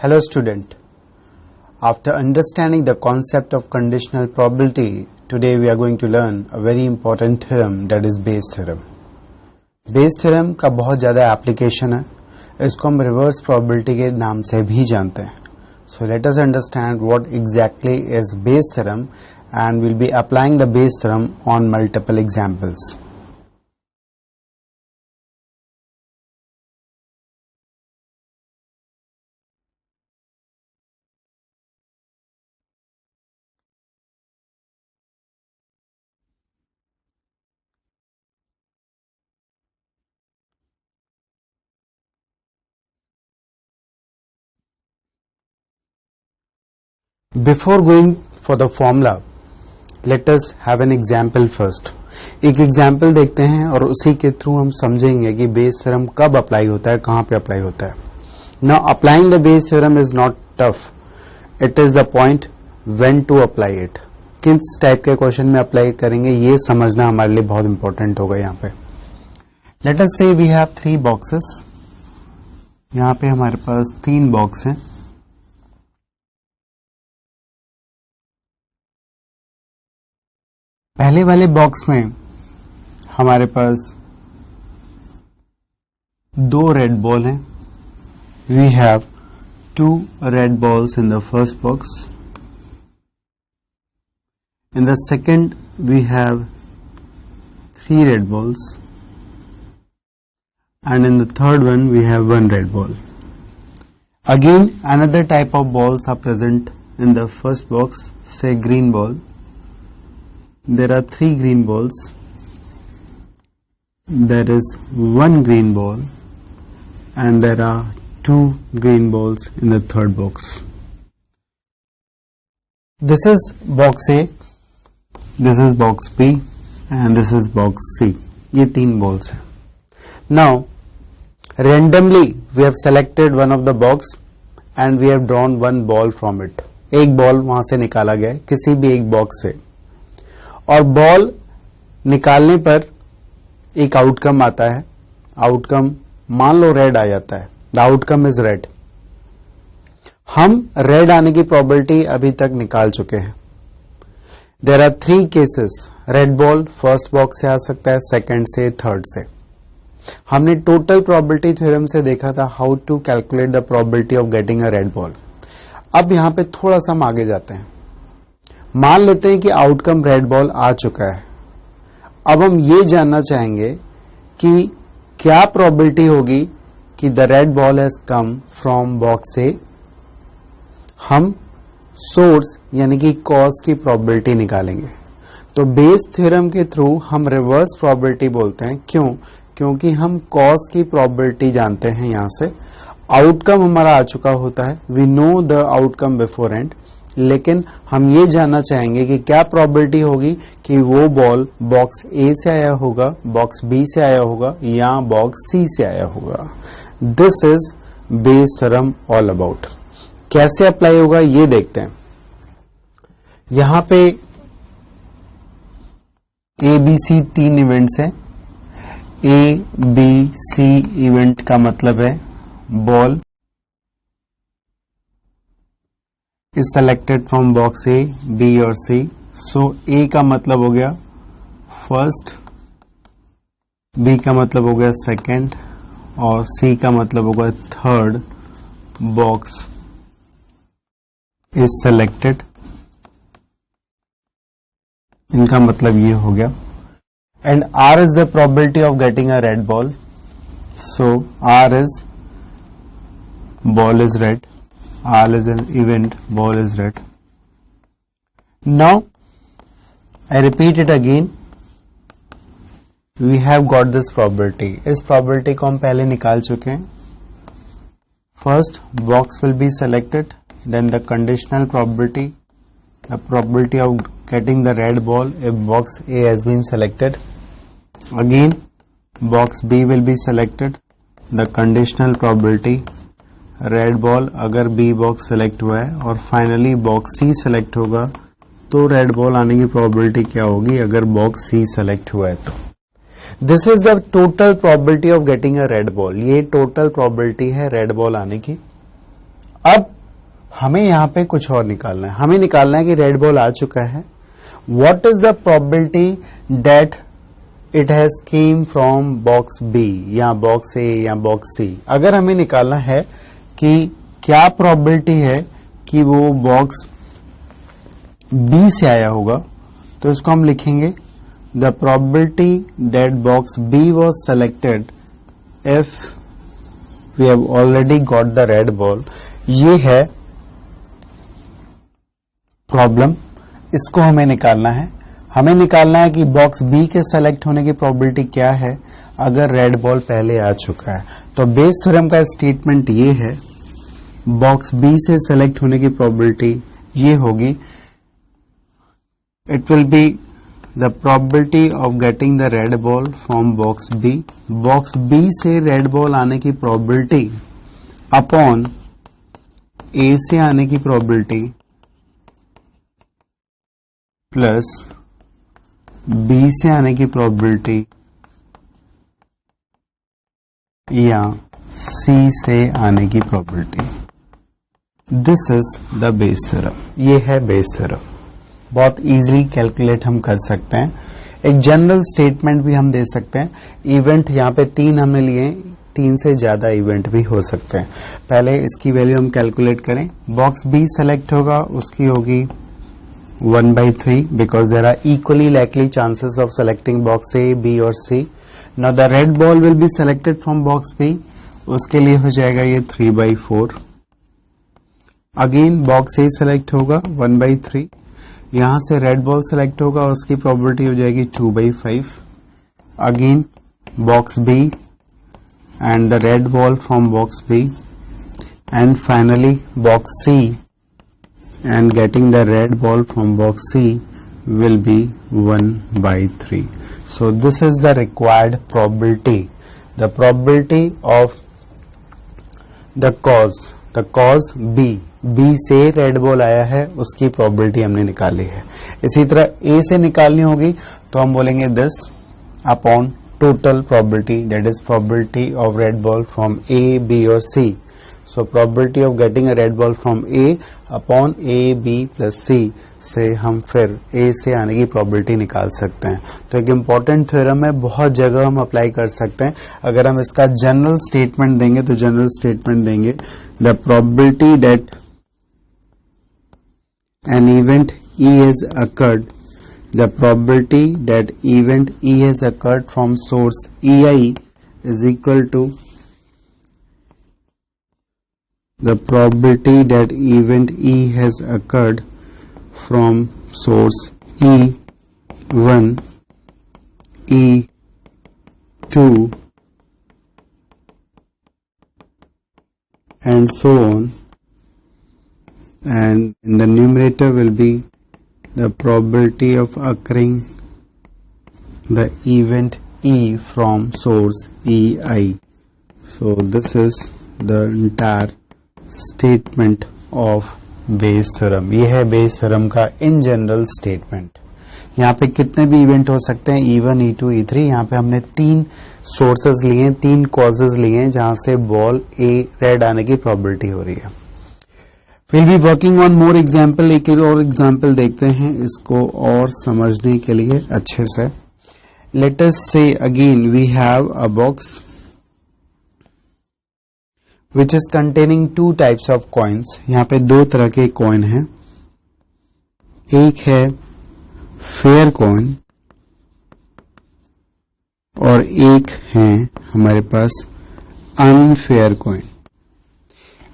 Hello student, after understanding the concept of conditional probability, today we are going to learn a very important theorem, that is Bayes theorem. Bayes theorem का बहुत ज़्यादा application है, इसको हम reverse probability के नाम से भी जानते हैं. So let us understand what exactly is Bayes theorem and we'll be applying the Bayes theorem on multiple examples. Before going for the formula, let us have an example first. एक example देखते हैं और उसी के through हम समझेंगे कि Bayes theorem कब अप्लाई होता है, कहां पे अप्लाई होता है. Now applying the Bayes theorem is not tough, it is the point when to apply it. किस टाइप के क्वेश्चन में अप्लाई करेंगे ये समझना हमारे लिए बहुत इंपॉर्टेंट होगा. यहाँ पे लेट अस से वी हैव 3 बॉक्सेस. यहाँ पे हमारे पास 3 बॉक्स हैं. पहले वाले बॉक्स में हमारे पास 2 रेड बॉल हैं. We have 2 red balls in the first box. In the second we have 3 red balls and in the third one we have 1 red ball. Again another type of balls are present in the first box, say green ball. There are 3 green balls. There is 1 green ball and there are 2 green balls in the third box. This is box A, this is box B and this is box C. ये 3 balls हैं. Now randomly we have selected one of the box and we have drawn 1 ball from it. एक ball वहां से निकाला गया है किसी भी एक बॉक्स से और बॉल निकालने पर एक आउटकम आता है. आउटकम मान लो रेड आ जाता है. The outcome is red. हम रेड आने की प्रोबेबिलिटी अभी तक निकाल चुके हैं. There are 3 cases. Red ball first box से आ सकता है, सेकंड से, थर्ड से. हमने टोटल प्रोबेबिलिटी थ्योरम से देखा था how to calculate the probability of getting a red ball. अब यहां पे थोड़ा सा हम आगे जाते हैं. मान लेते हैं कि आउटकम रेड बॉल आ चुका है. अब हम ये जानना चाहेंगे कि क्या प्रोबेबिलिटी होगी कि the red ball has come from box A. हम सोर्स यानी कि कॉज की प्रोबेबिलिटी निकालेंगे. तो बेस थ्योरम के थ्रू हम रिवर्स प्रोबेबिलिटी बोलते हैं. क्यों? क्योंकि हम कॉज की प्रोबेबिलिटी जानते हैं. यहां से आउटकम हमारा आ चुका होता है. We know the outcome beforehand. लेकिन हम ये जानना चाहेंगे कि क्या प्रोबेबिलिटी होगी कि वो बॉल बॉक्स ए से आया होगा, बॉक्स बी से आया होगा या बॉक्स सी से आया होगा. This is Bayes theorem all about. कैसे अप्लाई होगा ये देखते हैं. यहां पे ए बी सी 3 इवेंट्स हैं. ए बी सी इवेंट का मतलब है ball is selected from box A, B और C. So A का मतलब हो गया फर्स्ट, B का मतलब हो गया सेकंड और C का मतलब हो गया थर्ड. Box is selected. इनका मतलब ये हो गया. And R is the probability of getting a red ball. So R is ball is red. R is an event, ball is red. Now I repeat it again. We have got this probability. इस probability को हम पहले निकाल चुके हैं. First box will be selected, then the conditional probability, the probability of getting the red ball if box A has been selected. Again box B will be selected, the conditional probability red ball अगर B box select हुआ है और finally box सी select होगा तो red ball आने की probability क्या होगी अगर बॉक्स सी सेलेक्ट हुआ है तो. This is the total probability of getting a red ball. ये टोटल प्रोबेबिलिटी है रेड बॉल आने की. अब हमें यहां पे कुछ और निकालना है, हमें निकालना है कि रेड बॉल आ चुका है, what is the probability that it has come from box B या बॉक्स ए या बॉक्स सी। अगर हमें निकालना है कि क्या प्रोबेबिलिटी है कि वो बॉक्स बी से आया होगा, तो इसको हम लिखेंगे the probability that box B was selected if we have already got the red ball. ये है प्रॉब्लम, इसको हमें निकालना है। हमें निकालना है कि बॉक्स बी के सेलेक्ट होने की प्रोबेबिलिटी क्या है अगर रेड बॉल पहले आ चुका है। तो बेस थ्योरम का स्टेटमेंट ये है, बॉक्स बी से सेलेक्ट होने की प्रोबेबिलिटी ये होगी, it will be the probability of getting the red ball from box B, box B से red ball आने की probability upon A से आने की probability plus B से आने की probability या C से आने की probability। This is the Bayes theorem, ये है Bayes theorem। बहुत इजीली कैलकुलेट हम कर सकते हैं। एक जनरल स्टेटमेंट भी हम दे सकते हैं। इवेंट यहाँ पे 3 हमने लिए, 3 से ज्यादा इवेंट भी हो सकते हैं। पहले इसकी वैल्यू हम कैलकुलेट करें। बॉक्स बी सेलेक्ट होगा, उसकी होगी 1/3 because there are equally likely chances of selecting box A, B और C. Now the red ball will be selected from box B, उसके लिए हो जाएगा ये 3/4। अगेन बॉक्स ए सेलेक्ट होगा 1/3, यहां से रेड बॉल सेलेक्ट होगा, उसकी प्रोबेबिलिटी हो जाएगी 2/5। Again box B and the red ball from box B and finally box C and getting the red ball from box C will be 1/3। So this is the required probability, the probability of the cause B से red ball आया है, उसकी probability हमने निकाली है। इसी तरह ए से निकालनी होगी तो हम बोलेंगे this upon total probability, that is probability of red ball from A, B और C. So probability of getting a red ball from A upon A, B plus C से हम फिर ए से आने की प्रोबेबिलिटी निकाल सकते हैं। तो एक इम्पॉर्टेंट थ्योरम है, बहुत जगह हम अप्लाई कर सकते हैं। अगर हम इसका जनरल स्टेटमेंट देंगे तो जनरल स्टेटमेंट देंगे the probability that an event E has occurred, the probability that event E has occurred from source EI is equal to the probability that event E has occurred from source E1, E2 and so on, and in the numerator will be the probability of occurring the event E from source EI. So this is the entire statement of Bayes theorem. ये है Bayes theorem का in general statement। यहाँ पे कितने भी event हो सकते हैं, E1, E2, E3। यहाँ पे हमने 3 सोर्सेज लिए, 3 कॉजेज लिए जहां से बॉल ए रेड आने की प्रोबेबिलिटी हो रही है। Will be working on more example, एक और एग्जाम्पल देखते हैं इसको और समझने के लिए अच्छे से। Let us see again we have a box which is containing 2 types of coins. यहाँ पे 2 तरह के कॉइन हैं, एक है फेयर कॉइन और एक है हमारे पास unfair coin.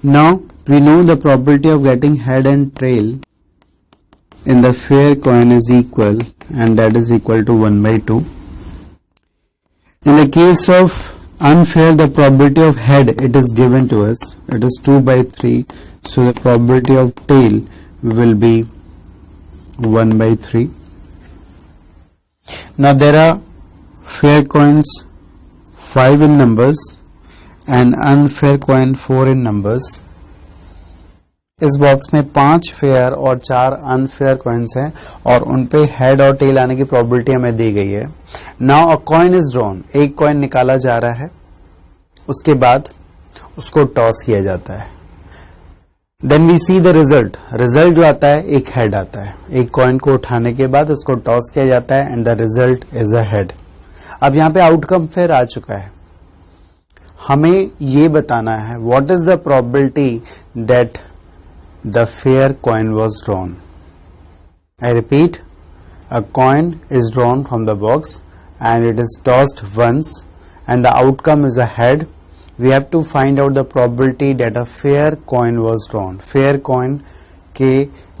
Now we know the probability of getting head and tail in the fair coin is equal, and that is equal to 1/2. In the case of unfair, the probability of head, it is given to us, it is 2/3, so the probability of tail will be 1/3. Now there are fair coins 5 in numbers and unfair coin 4 in numbers. इस box में 5 fair और 4 unfair coins हैं और उनपे head और tell आने की probability हमें दी गई है। Now a coin is drawn, एक कॉइन निकाला जा रहा है, उसके बाद उसको टॉस किया जाता है। Then we see the result. Result जो आता है एक हेड आता है, एक कॉइन को उठाने के बाद उसको टॉस किया जाता है and the result is a head. अब यहां पे आउटकम फिर आ चुका है, हमें ये बताना है what is the probability that the fair coin was drawn. I repeat, a coin is drawn from the box and it is tossed once and the outcome is a head. We have to find out the probability that a fair coin was drawn. Fair coin के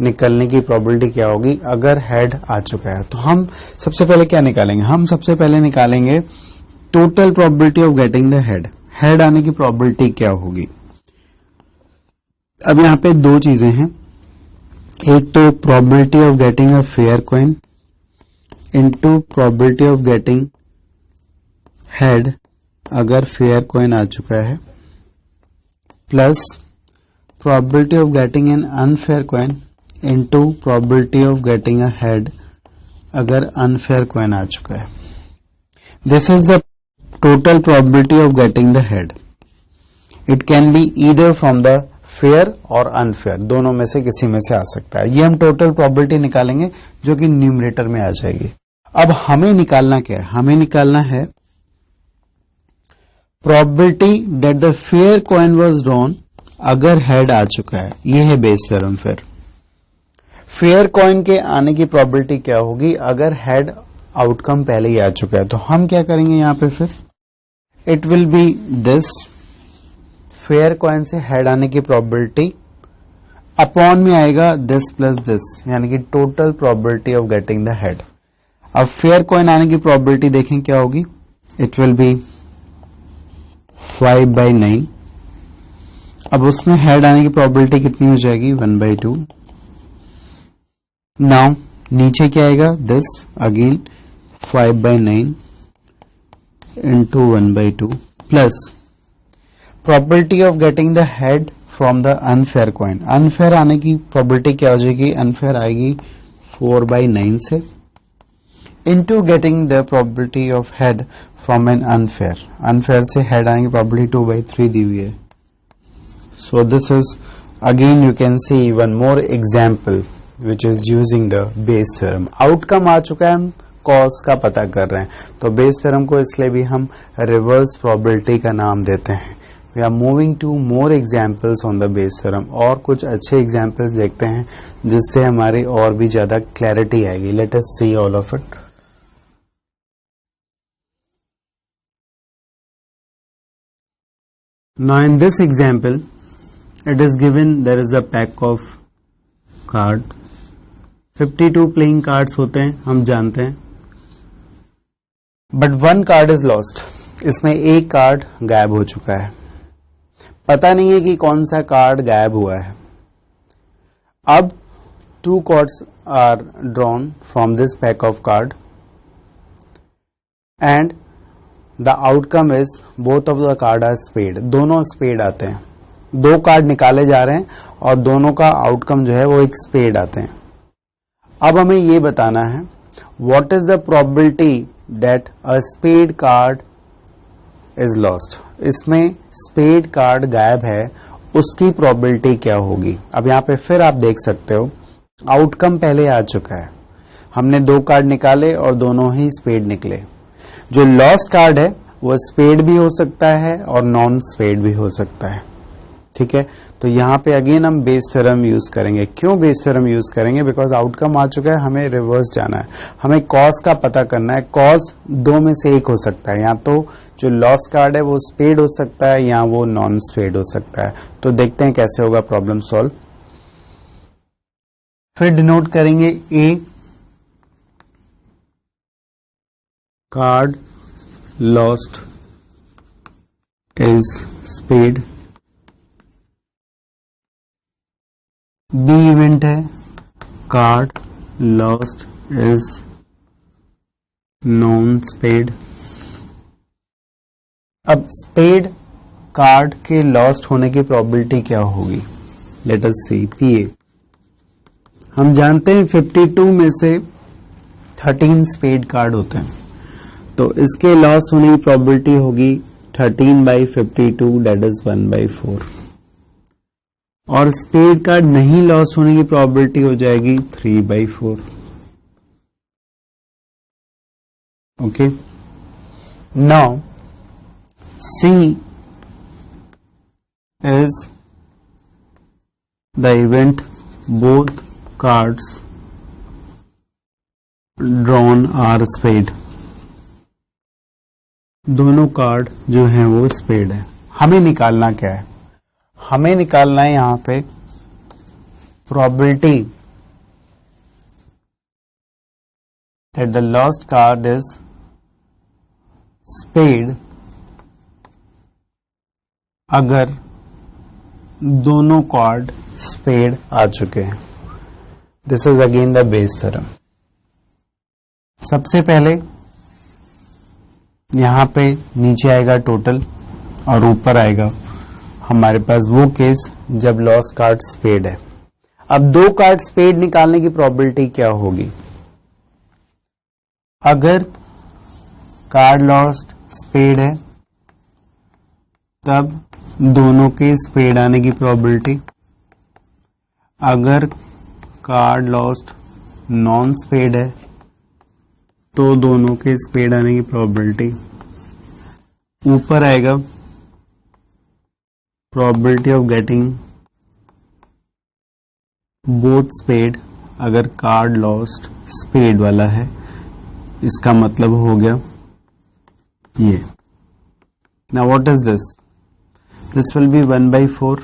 निकलने की probability क्या होगी अगर head आ चुका है। तो हम सबसे पहले क्या निकालेंगे, हम सबसे पहले निकालेंगे total probability of getting the head। head आने की probability क्या होगी। अब यहाँ पे दो चीजें हैं, एक तो probability of getting a fair coin into probability of getting head अगर fair coin आ चुका है, plus probability of getting an unfair coin into probability of getting a head अगर unfair coin आ चुका है। This is the total probability of getting the head. It can be either from the fair और unfair, दोनों में से किसी में से आ सकता है। ये हम total probability निकालेंगे जो कि न्यूमरेटर में आ जाएगी। अब हमें निकालना क्या है, हमें निकालना है probability that the fair coin was drawn अगर हेड आ चुका है। ये है बेस थ्योरम। फिर फेयर कॉइन के आने की प्रोबेबिलिटी क्या होगी अगर हेड आउटकम पहले ही आ चुका है। तो हम क्या करेंगे यहां पे, फिर it will be this fair coin से हेड आने की प्रोबेबिलिटी अपॉन में आएगा दिस प्लस दिस, यानी कि total probability of getting the head. अब फेयर कॉइन आने की प्रोबेबिलिटी देखें क्या होगी, इट विल बी 5/9। अब उसमें हेड आने की प्रोबेबिलिटी कितनी हो जाएगी 1/2। नाउ नीचे क्या आएगा, this again 5/9 into 1/2 plus probability of getting the head from the unfair coin. Unfair आने की प्रोबेबिलिटी क्या हो जाएगी, अनफेयर आएगी 4/9 से into getting the probability of head from an unfair। unfair से head आएंगे probability 2/3 दी हुई है। so this is again you can see one more example which is using the Bayes theorem। outcome आ चुका है, हम cause का पता कर रहे हैं, तो Bayes theorem को इसलिए भी हम reverse probability का नाम देते हैं। we are moving to more examples on the Bayes theorem, और कुछ अच्छे examples देखते हैं जिससे हमारी और भी ज्यादा clarity आएगी। let us see all of it। Now in this example it is given there is a pack of card, 52 playing cards होते हैं हम जानते हैं, but one card is lost। इसमें एक कार्ड गायब हो चुका है, पता नहीं है कि कौन सा कार्ड गायब हुआ है। अब 2 cards are drawn from this pack of card and the outcome is both of the card are spade। दोनों स्पेड आते हैं, 2 कार्ड निकाले जा रहे हैं और दोनों का आउटकम जो है वो एक स्पेड आते हैं। अब हमें ये बताना है what is the probability that a spade card is lost. इसमें स्पेड कार्ड गायब है, उसकी प्रोबेबिलिटी क्या होगी। अब यहाँ पे फिर आप देख सकते हो आउटकम पहले आ चुका है, हमने 2 कार्ड निकाले और दोनों ही स्पेड निकले। जो लॉस्ट कार्ड है वो स्पेड भी हो सकता है और नॉन स्पेड भी हो सकता है, ठीक है। तो यहाँ पे अगेन हम बेस थ्योरम यूज करेंगे। क्यों बेस थ्योरम यूज करेंगे, बिकॉज आउटकम आ चुका है, हमें रिवर्स जाना है, हमें कॉज का पता करना है। कॉज 2 में से एक हो सकता है, या तो जो लॉस्ट कार्ड है वो स्पेड हो सकता है या वो नॉन स्पेड हो सकता है। तो देखते हैं कैसे होगा प्रॉब्लम सॉल्व। फिर डिनोट करेंगे A card lost is spade, B event है card lost is non spade. अब स्पेड कार्ड के लॉस्ट होने की प्रोबेबिलिटी क्या होगी, लेट अस सी पीए। हम जानते हैं 52 में से 13 स्पेड कार्ड होते हैं, तो इसके लॉस होने की प्रोबेबिलिटी होगी 13/52 दैट इज 1/4। और स्पेड कार्ड नहीं लॉस होने की प्रोबेबिलिटी हो जाएगी 3/4. Okay, now C is the event both cards drawn are spade. दोनों कार्ड जो हैं वो स्पेड है. हमें निकालना क्या है? हमें निकालना है यहां पे probability that the lost card is spade अगर दोनों कार्ड स्पेड आ चुके हैं. This is again the Bayes theorem. सबसे पहले यहां पे नीचे आएगा टोटल और ऊपर आएगा हमारे पास वो केस जब लॉस्ट कार्ड स्पेड है. अब दो कार्ड स्पेड निकालने की प्रोबेबिलिटी क्या होगी? अगर कार्ड लॉस्ट स्पेड है तब दोनों के स्पेड आने की प्रोबेबिलिटी. अगर कार्ड लॉस्ट नॉन स्पेड है तो दोनों के स्पेड आने की प्रोबेबिलिटी. ऊपर आएगा probability of getting both spade अगर कार्ड लॉस्ट स्पेड वाला है. इसका मतलब हो गया ये. Now what is this? This will be 1/4.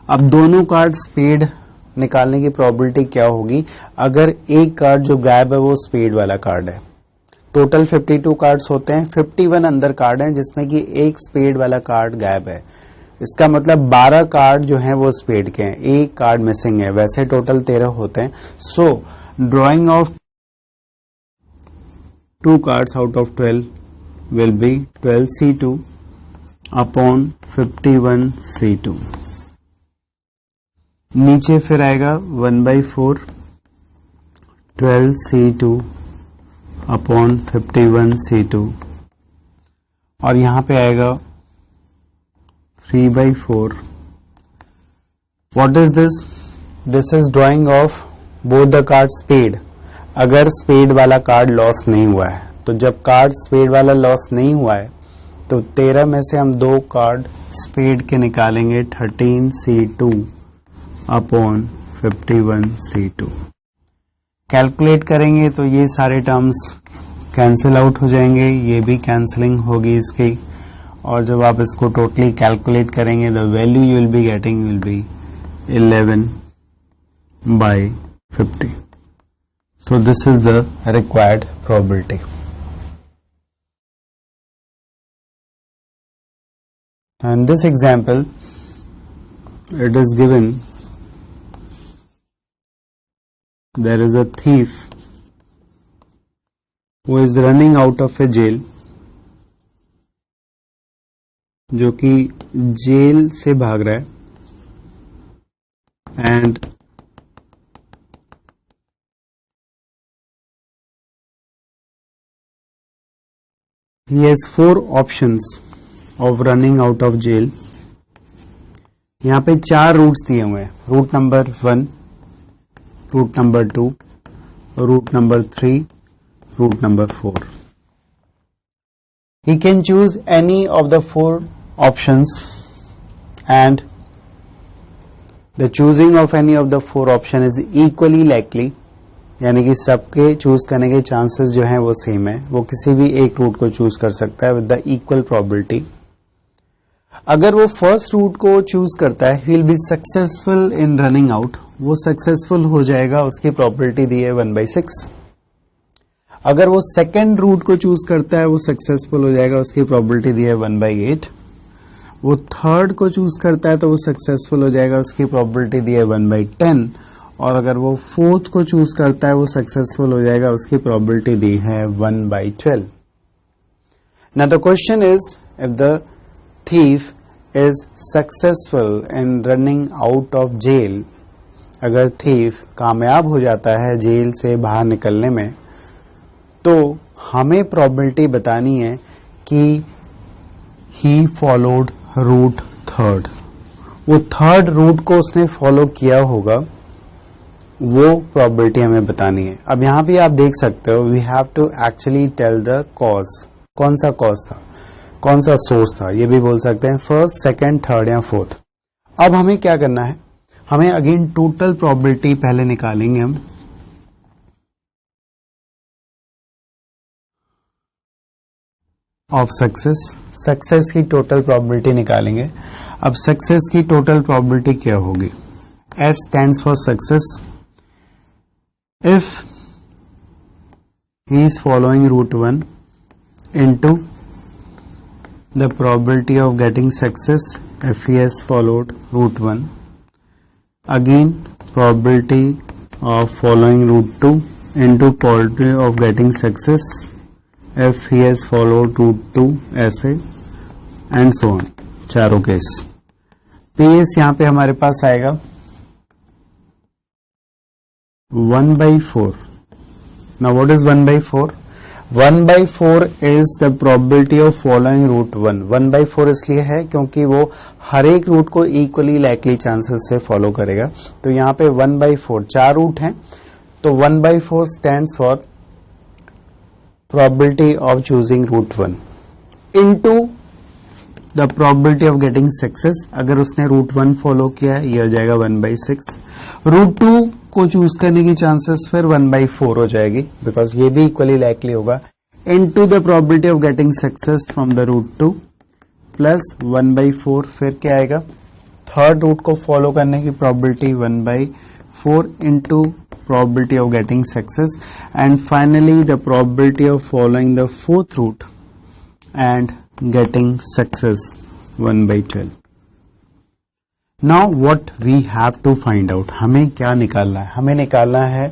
अब दोनों कार्ड स्पेड निकालने की प्रोबेबिलिटी क्या होगी? अगर एक कार्ड जो गायब है वो स्पेड वाला कार्ड है. टोटल 52 कार्ड्स होते हैं, 51 अंदर कार्ड हैं जिसमें कि एक स्पेड वाला कार्ड गायब है. इसका मतलब 12 कार्ड जो हैं वो स्पेड के हैं, एक कार्ड मिसिंग है. वैसे टोटल 13 होते हैं. सो drawing of 2 cards out of 12 will be 12C2 upon 51C2. नीचे फिर आएगा 1/4 12C2 upon 51C2 और यहां पे आएगा 3/4. What is this? This is drawing of both the cards spade. अगर स्पेड वाला कार्ड लॉस नहीं हुआ है तो जब कार्ड स्पेड वाला लॉस नहीं हुआ है तो 13 में से हम दो कार्ड स्पेड के निकालेंगे 13C2 अपॉन 51C2. कैलकुलेट करेंगे तो ये सारे टर्म्स कैंसिल आउट हो जाएंगे, ये भी कैंसलिंग होगी इसकी. और जब आप इसको टोटली कैलकुलेट करेंगे the value you will be getting will be 11/50. So this is the required probability. And this example, it is given there is a thief who is running out of a jail, जो कि jail से भाग रहा है, and he has 4 options of running out of jail. यहाँ पे 4 roots दिए हुए हैं. Route number 1, route number 2, route number 3, route number 4. He can choose any of the 4 options and the choosing of any of the 4 option is equally likely. यानी कि सबके choose करने के चांसेस जो हैं वो सेम है. वो किसी भी एक रूट को चूज कर सकता है विद द इक्वल प्रोबेबिलिटी. अगर वो फर्स्ट रूट को चूज करता है, he will be successful in running out. वो सक्सेसफुल हो जाएगा, उसकी प्रोबेबिलिटी दी है 1/6. अगर वो सेकेंड रूट को चूज करता है, वो सक्सेसफुल हो जाएगा, उसकी प्रोबेबिलिटी दी है 1/8. वो थर्ड को चूज करता है तो वो सक्सेसफुल हो जाएगा, उसकी प्रोबेबिलिटी दी है 1/10. और अगर वो फोर्थ को चूज करता है वो सक्सेसफुल हो जाएगा, उसकी प्रोबेबिलिटी दी है 1/12. Now the question is if the thief is successful in running out of jail. अगर थीफ कामयाब हो जाता है जेल से बाहर निकलने में तो हमें प्रोबेबिलिटी बतानी है कि ही फॉलोड रूट थर्ड. वो थर्ड रूट को उसने फॉलो किया होगा, वो प्रोबेबिलिटी हमें बतानी है। अब यहां भी आप देख सकते हो, we have to actually tell the cause, कौन सा कॉज था, कौन सा सोर्स था, ये भी बोल सकते हैं, फर्स्ट, सेकंड, थर्ड या फोर्थ। अब हमें क्या करना है, हमें अगेन टोटल प्रोबेबिलिटी पहले निकालेंगे हम, ऑफ सक्सेस की टोटल प्रोबेबिलिटी निकालेंगे। अब सक्सेस की टोटल प्रोबेबिलिटी क्या होगी, S stands for success. If he is following route 1 into the probability of getting success if he has followed route 1, again probability of following route 2 into probability of getting success if he has followed route 2, ऐसे and so on, चारों case. PS यहां पे हमारे पास आएगा 1/4. Now what is 1/4? 1/4 is the probability of following route 1. 1/4 इसलिए है क्योंकि वो हर एक रूट को इक्वली लाइकली चांसेस से फॉलो करेगा। तो यहाँ पे 1/4, 4 रूट हैं, तो 1/4 stands for probability of choosing route 1 into the probability of getting success। अगर उसने रूट 1 फॉलो किया है, ये हो जाएगा 1/6। रूट 2 को चूज करने की चांसेस फिर 1/4 हो जाएगी, बिकॉज ये भी इक्वली लाइकली होगा, into the probability of getting success from the route 2 plus 1/4, फिर क्या आएगा, थर्ड रूट को फॉलो करने की probability 1/4 into probability of getting success, and finally the probability of following the fourth route and getting success 1/12. Now what we have to find out, हमें क्या निकालना है, हमें निकालना है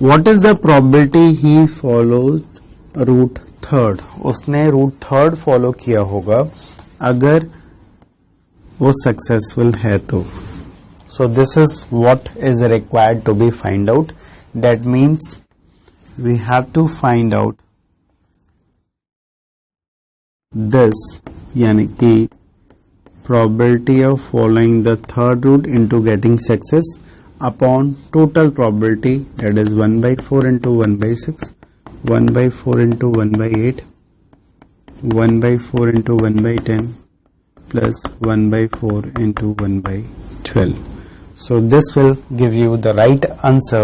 what is the probability he followed route third, उसने root third follow किया होगा अगर वो सक्सेसफुल है तो। So this is what is required to be find out. That means we have to find out this, यानी कि probability of following the third route into getting success upon total probability, that is 1/4 into 1/6, 1/4 into 1/8, 1/4 into 1/10 plus 1/4 into 1/12. So this will give you the right answer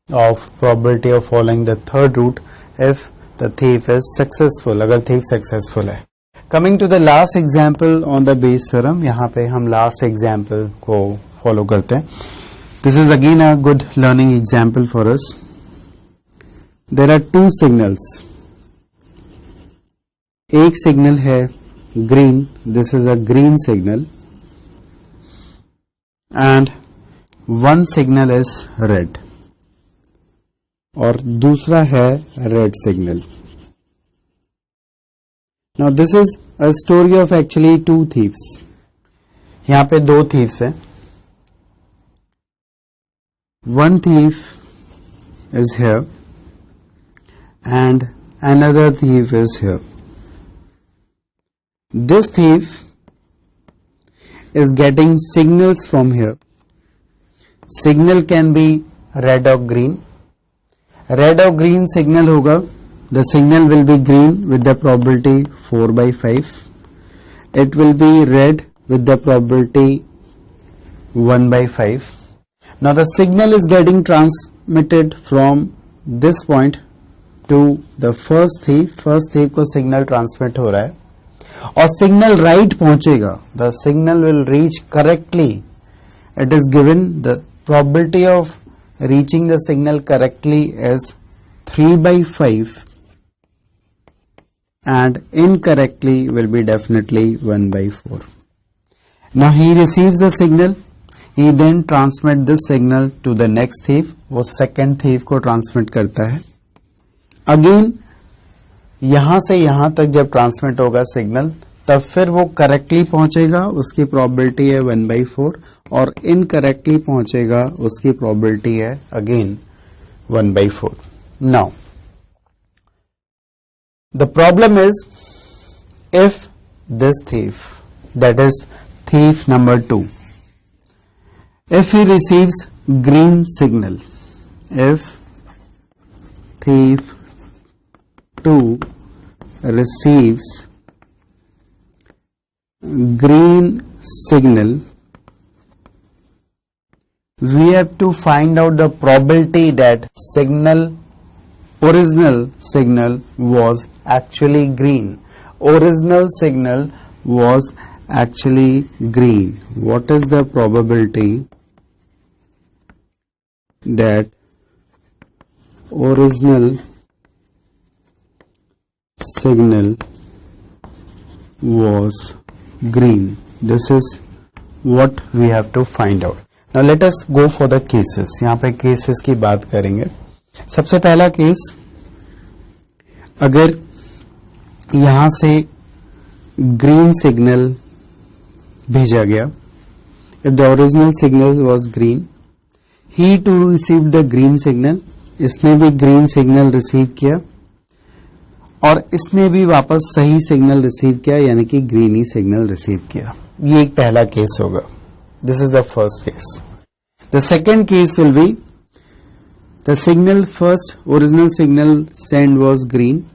of probability of following the third route if the thief is successful, अगर thief successful है। Coming to the last example on the Bayes theorem, यहाँ पे हम last example को follow करते हैं। This is again a good learning example for us. There are two signals. एक signal है green, this is a green signal, and one signal is red, और दूसरा है red signal. Now this is a story of actually two thieves. यहाँ पे दो thieves हैं. One thief is here and another thief is here. This thief is getting signals from here. Signal can be red or green. Red or green signal होगा, the signal will be green with the probability 4/5. It will be red with the probability 1/5. Now the signal is getting transmitted from this point to the first thief. First thief को signal transmit हो रहा है और signal right पहुंचेगा, the signal will reach correctly, it is given the probability of reaching the signal correctly is 3/5 and incorrectly will be definitely 1/4. Now he receives the signal, he then transmit this signal to the next thief, वो second thief को transmit करता है। Again यहां से यहां तक जब transmit होगा सिग्नल, तब फिर वो करेक्टली पहुंचेगा, उसकी प्रोबेबिलिटी है 1/4, और इनकरेक्टली पहुंचेगा, उसकी प्रोबेबिलिटी है again 1/4. Now the problem is if this thief, that is thief number 2. If he receives green signal, if thief 2 receives green signal, we have to find out the probability that original signal was actually green. Original signal was actually green. What is the probability that original signal was green? This is what we have to find out. Now let us go for the cases. यहाँ पे cases की बात करेंगे. सबसे पहला case, अगर यहां से ग्रीन सिग्नल भेजा गया, if the original signal was green, he too received the green signal, इसने भी ग्रीन सिग्नल रिसीव किया और इसने भी वापस सही सिग्नल रिसीव किया, यानी कि ग्रीन ही सिग्नल रिसीव किया. ये एक पहला केस होगा. This is the first case. The second case will be the signal, first original signal sent was green.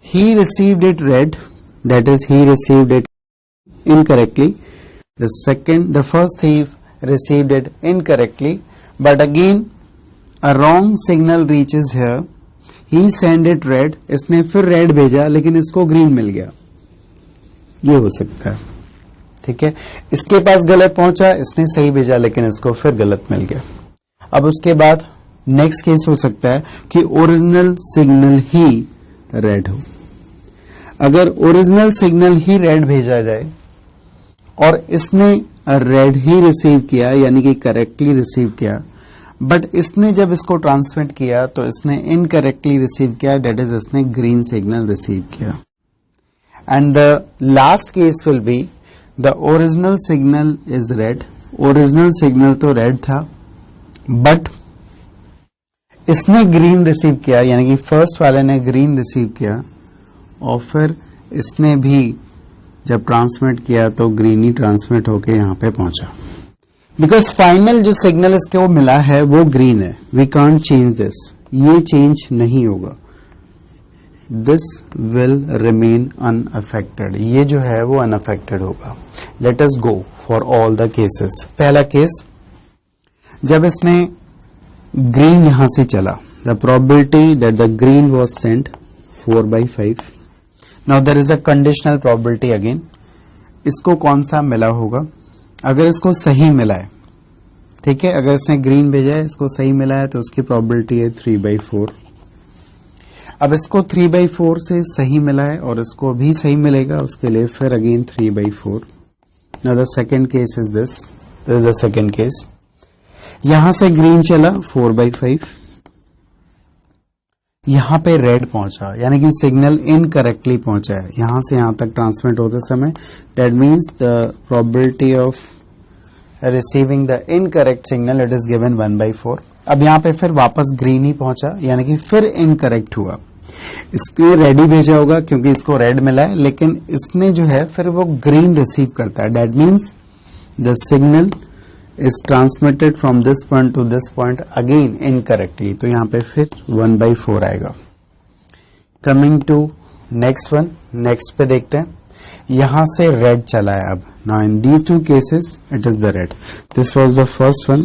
He received it red, that is he received it incorrectly. The first thief received it incorrectly, but again a wrong signal reaches here. He sent it red, इसने फिर red भेजा लेकिन इसको green मिल गया. ये हो सकता है, ठीक है. इसके पास गलत पहुंचा, इसने सही भेजा लेकिन इसको फिर गलत मिल गया. अब उसके बाद नेक्स्ट केस हो सकता है कि ओरिजिनल सिग्नल ही रेड हो. अगर ओरिजिनल सिग्नल ही रेड भेजा जाए और इसने रेड ही रिसीव किया, यानी कि करेक्टली रिसीव किया, बट इसने जब इसको ट्रांसमिट किया तो इसने इनकरेक्टली रिसीव किया, डेट इज इसने ग्रीन सिग्नल रिसीव किया. And the last case will be the original signal is red. Original signal तो रेड था बट इसने ग्रीन रिसीव किया, यानी कि फर्स्ट वाले ने ग्रीन रिसीव किया और फिर इसने भी जब ट्रांसमिट किया तो ग्रीन ही ट्रांसमिट होके यहां पे पहुंचा. बिकॉज फाइनल जो सिग्नल इसको मिला है वो ग्रीन है. वी कांट चेंज दिस, ये चेंज नहीं होगा. This will remain unaffected. ये जो है वो अनअफेक्टेड होगा. Let us go for all the cases. पहला केस, जब इसने ग्रीन यहां से चला, the probability that the green was sent 4/5. Now there is a conditional probability again. इसको कौन सा मिला होगा? अगर इसको सही मिला है, ठीक है, अगर इसने ग्रीन भेजा है, इसको सही मिला है तो उसकी प्रोबेबिलिटी है 3/4. अब इसको 3/4 से सही मिला है और इसको भी सही मिलेगा, उसके लिए फिर again 3/4. Now the second case is this is the second case. यहां से ग्रीन चला 4/5, यहां पे रेड पहुंचा, यानी कि सिग्नल इनकरेक्टली पहुंचा है यहां से यहां तक ट्रांसमिट होते समय. That means the probability of receiving the incorrect signal it is given 1/4. अब यहां पे फिर वापस ग्रीन ही पहुंचा, यानी कि फिर इनकरेक्ट हुआ. इसके रेड ही भेजा होगा क्योंकि इसको रेड मिला है, लेकिन इसने जो है फिर वो ग्रीन रिसीव करता है. That means the signal is transmitted from this point to this point again incorrectly. तो यहाँ पे फिर 1/4 आएगा. Coming to next one, next पे देखते हैं. यहां से red चला है. अब now in these two cases it is the red. This was the first one,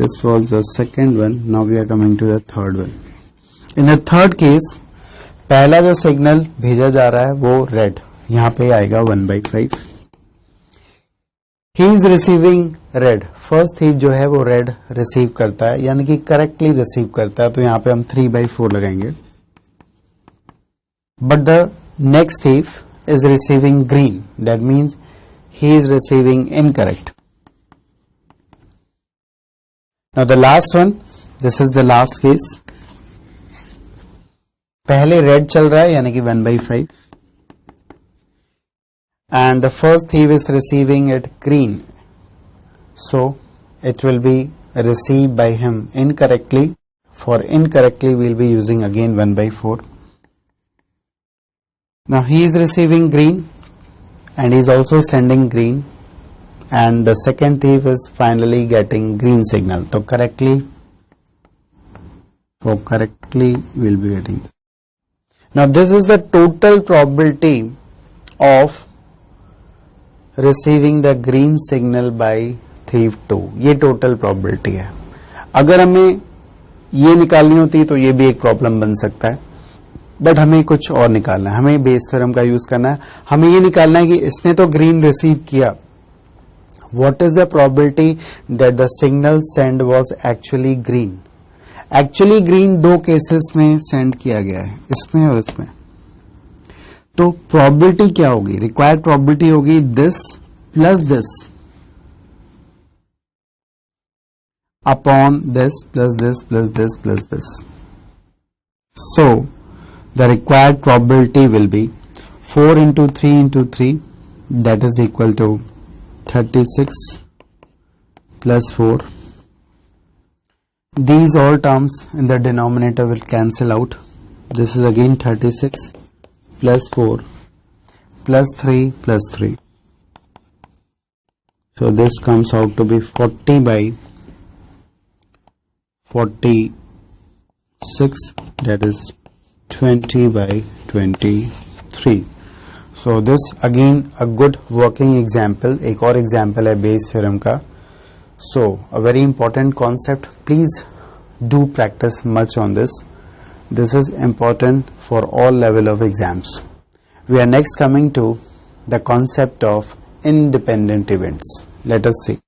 this was the second one. Now we are coming to the third one. In the third case, पहला जो signal भेजा जा रहा है वो red, यहाँ पे आएगा 1/5. He is receiving red. First thief जो है वो रेड रिसीव करता है, यानी कि करेक्टली रिसीव करता है, तो यहां पे हम 3/4 लगाएंगे. But the next thief is receiving green, that means he is receiving incorrect. Now the last one, this is the last case. पहले रेड चल रहा है यानी कि 1/5. And the first thief is receiving it green, so it will be received by him incorrectly. For incorrectly we will be using again 1/4. Now he is receiving green and he's also sending green, and the second thief is finally getting green signal. So correctly we'll be getting this. Now this is the total probability of receiving the green signal by thief 2. ये total probability है. अगर हमें ये निकालनी होती तो ये भी एक प्रॉब्लम बन सकता है, बट हमें कुछ और निकालना है. हमें बेस थ्योरम का यूज करना है. हमें ये निकालना है कि इसने तो ग्रीन रिसीव किया, what is the probability that the signal send was actually green. Actually green दो केसेस में सेंड किया गया है, इसमें और इसमें. तो प्रोबेबिलिटी क्या होगी? रिक्वायर्ड प्रोबेबिलिटी होगी this plus this upon this plus this plus this plus this. So the required probability will be 4 into 3 into 3, that is equal to 36 plus 4. These all terms in the denominator will cancel out. This is again 36 plus 4 plus 3 plus 3. So this comes out to be 40 by 46, that is 20 by 23. So this again a good working example. एक और example है Bayes theorem का. So a very important concept. Please do practice much on this. This is important for all level of exams. We are next coming to the concept of independent events. Let us see.